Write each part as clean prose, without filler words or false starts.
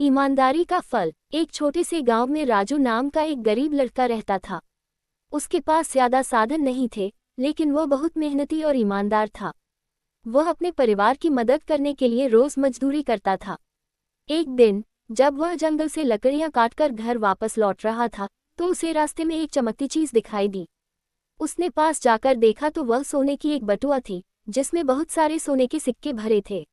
ईमानदारी का फल। एक छोटे से गांव में राजू नाम का एक गरीब लड़का रहता था। उसके पास ज्यादा साधन नहीं थे, लेकिन वह बहुत मेहनती और ईमानदार था। वह अपने परिवार की मदद करने के लिए रोज मजदूरी करता था। एक दिन जब वह जंगल से लकड़ियां काटकर घर वापस लौट रहा था, तो उसे रास्ते में एक चमकती चीज दिखाई दी। उसने पास जाकर देखा तो वह सोने की एक बटुआ थी, जिसमें बहुत सारे सोने के सिक्के भरे थे।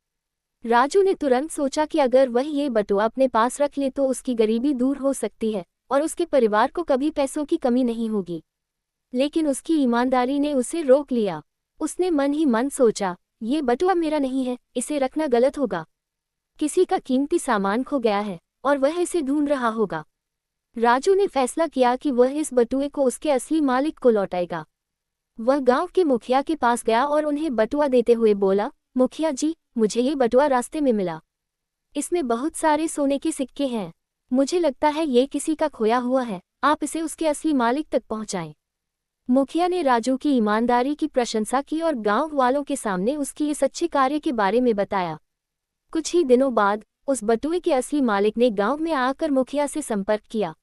राजू ने तुरंत सोचा कि अगर वह ये बटुआ अपने पास रख ले तो उसकी गरीबी दूर हो सकती है और उसके परिवार को कभी पैसों की कमी नहीं होगी। लेकिन उसकी ईमानदारी ने उसे रोक लिया। उसने मन ही मन सोचा, ये बटुआ मेरा नहीं है, इसे रखना गलत होगा। किसी का कीमती सामान खो गया है और वह इसे ढूंढ रहा होगा। राजू ने फैसला किया कि वह इस बटुए को उसके असली मालिक को लौटाएगा। वह गांव के मुखिया के पास गया और उन्हें बटुआ देते हुए बोला, मुखिया जी, मुझे ये बटुआ रास्ते में मिला। इसमें बहुत सारे सोने के सिक्के हैं। मुझे लगता है ये किसी का खोया हुआ है, आप इसे उसके असली मालिक तक पहुंचाएं। मुखिया ने राजू की ईमानदारी की प्रशंसा की और गांव वालों के सामने उसकी इस अच्छे कार्य के बारे में बताया। कुछ ही दिनों बाद उस बटुए के असली मालिक ने गांव में आकर मुखिया से संपर्क किया।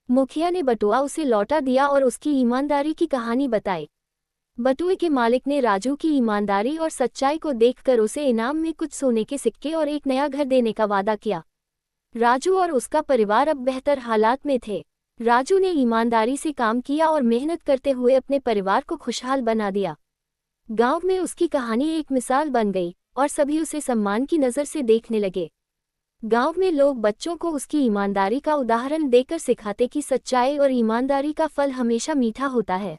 मुखिया ने बटुआ उसे लौटा दिया और उसकी ईमानदारी की कहानी बताई। बटुए के मालिक ने राजू की ईमानदारी और सच्चाई को देखकर उसे इनाम में कुछ सोने के सिक्के और एक नया घर देने का वादा किया। राजू और उसका परिवार अब बेहतर हालात में थे। राजू ने ईमानदारी से काम किया और मेहनत करते हुए अपने परिवार को खुशहाल बना दिया। गांव में उसकी कहानी एक मिसाल बन गई और सभी उसे सम्मान की नज़र से देखने लगे। गांव में लोग बच्चों को उसकी ईमानदारी का उदाहरण देकर सिखाते कि सच्चाई और ईमानदारी का फल हमेशा मीठा होता है।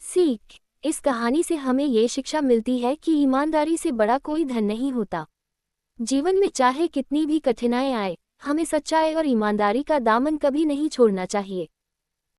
सीख। इस कहानी से हमें ये शिक्षा मिलती है कि ईमानदारी से बड़ा कोई धन नहीं होता। जीवन में चाहे कितनी भी कठिनाई आए, हमें सच्चाई और ईमानदारी का दामन कभी नहीं छोड़ना चाहिए।